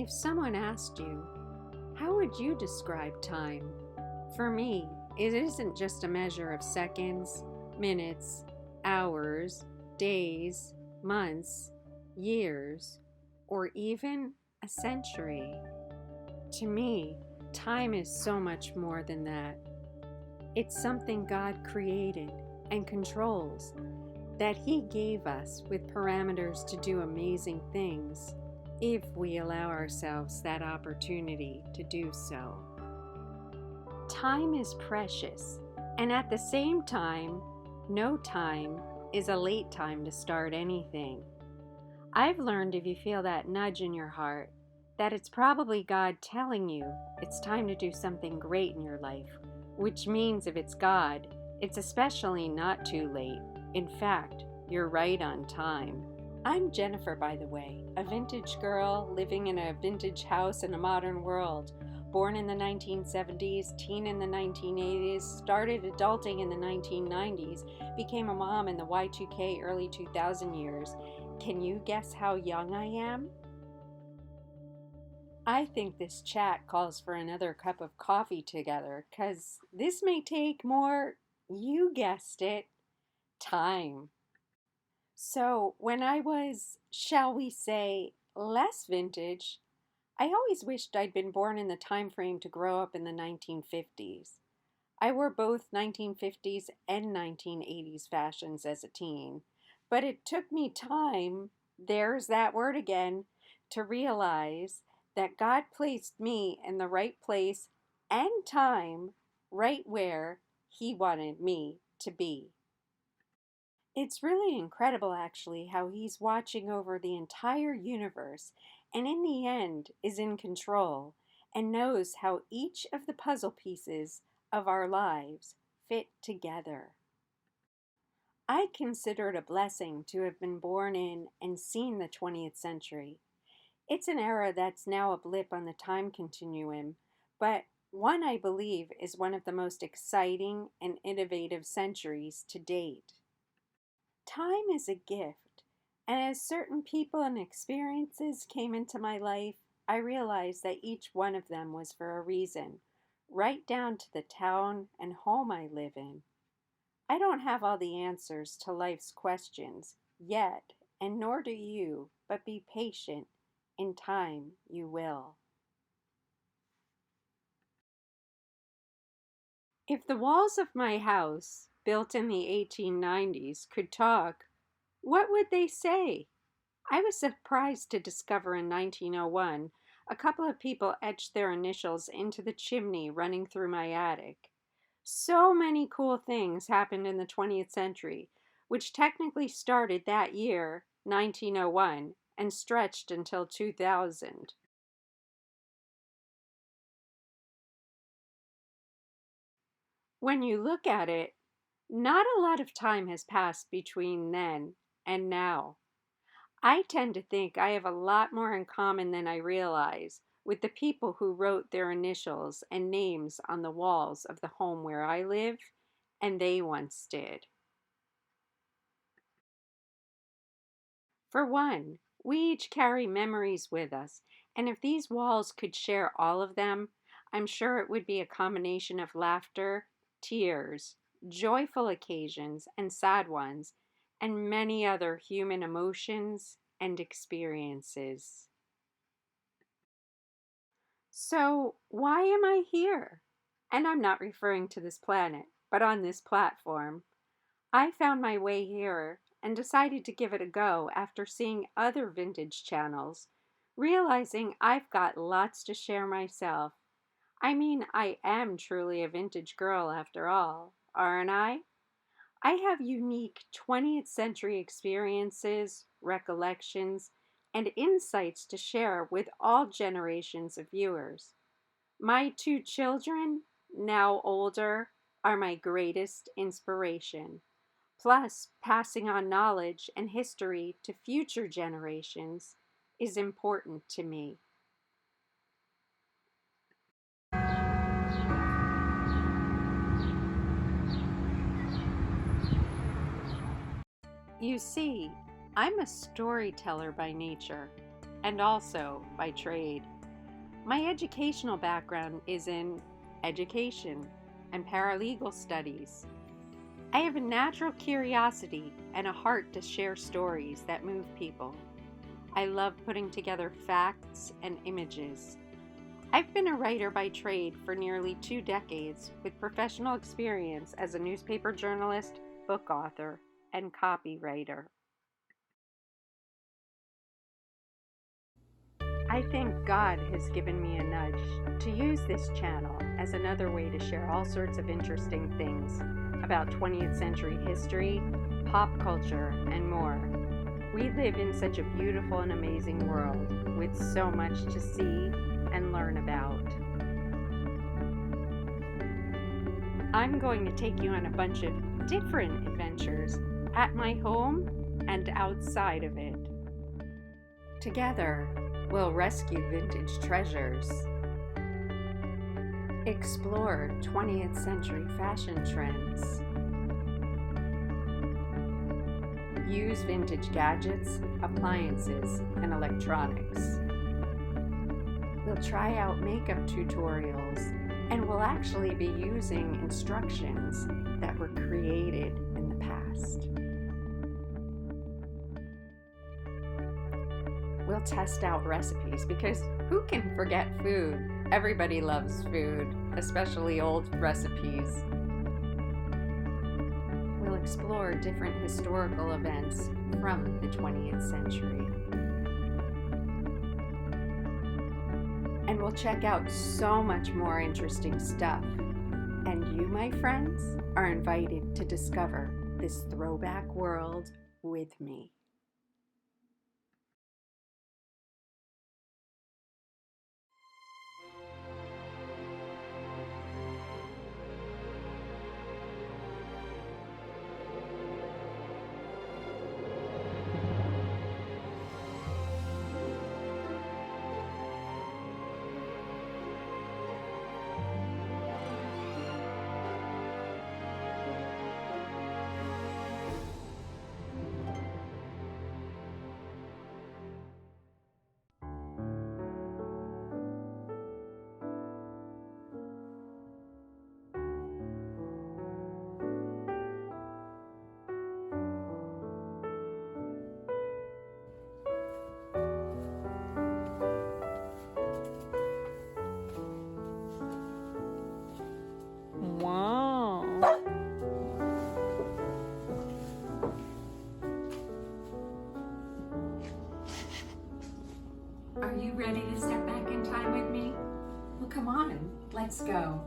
If someone asked you, how would you describe time? For me, it isn't just a measure of seconds, minutes, hours, days, months, years, or even a century. To me, time is so much more than that. It's something God created and controls, that He gave us with parameters to do amazing things, if we allow ourselves that opportunity to do so. Time is precious, and at the same time, no time is a late time to start anything. I've learned if you feel that nudge in your heart, that it's probably God telling you it's time to do something great in your life, which means if it's God, it's especially not too late. In fact, you're right on time. I'm Jennifer, by the way, a vintage girl living in a vintage house in a modern world. Born in the 1970s, teen in the 1980s, started adulting in the 1990s, became a mom in the Y2K early 2000 years. Can you guess how young I am? I think this chat calls for another cup of coffee together, 'cause this may take more, you guessed it, time. So when I was, shall we say, less vintage, I always wished I'd been born in the time frame to grow up in the 1950s. I wore both 1950s and 1980s fashions as a teen, but it took me time, there's that word again, to realize that God placed me in the right place and time, right where He wanted me to be. It's really incredible, actually, how He's watching over the entire universe and in the end is in control and knows how each of the puzzle pieces of our lives fit together. I consider it a blessing to have been born in and seen the 20th century. It's an era that's now a blip on the time continuum, but one I believe is one of the most exciting and innovative centuries to date. Time is a gift, and as certain people and experiences came into my life, I realized that each one of them was for a reason, right down to the town and home I live in. I don't have all the answers to life's questions yet, and nor do you, but be patient. In time, you will. If the walls of my house, built in the 1890s, could talk, what would they say? I was surprised to discover in 1901 a couple of people etched their initials into the chimney running through my attic. So many cool things happened in the 20th century, which technically started that year, 1901, and stretched until 2000. When you look at it, not a lot of time has passed between then and now. I tend to think I have a lot more in common than I realize with the people who wrote their initials and names on the walls of the home where I live, and they once did. For one, we each carry memories with us, and if these walls could share all of them, I'm sure it would be a combination of laughter, tears, joyful occasions, and sad ones, and many other human emotions and experiences. So, why am I here? And I'm not referring to this planet, but on this platform. I found my way here and decided to give it a go after seeing other vintage channels, realizing I've got lots to share myself. I mean, I am truly a vintage girl after all, aren't I? I have unique 20th century experiences, recollections, and insights to share with all generations of viewers. My two children, now older, are my greatest inspiration. Plus, passing on knowledge and history to future generations is important to me. You see, I'm a storyteller by nature. and also by trade. My educational background is in education and paralegal studies. I have a natural curiosity and a heart to share stories that move people. I love putting together facts and images. I've been a writer by trade for nearly 2 decades with professional experience as a newspaper journalist, book author, and copywriter. I think God has given me a nudge to use this channel as another way to share all sorts of interesting things about 20th century history, pop culture, and more. We live in such a beautiful and amazing world with so much to see and learn about. I'm going to take you on a bunch of different adventures at my home and outside of it. Together, we'll rescue vintage treasures, explore 20th century fashion trends, use vintage gadgets, appliances, and electronics. We'll try out makeup tutorials, and we'll actually be using instructions that were created in the past. We'll test out recipes because who can forget food? Everybody loves food, especially old recipes. We'll explore different historical events from the 20th century. And we'll check out so much more interesting stuff. And you, my friends, are invited to discover this throwback world with me. Wow. Are you ready to step back in time with me? Well, come on, let's go.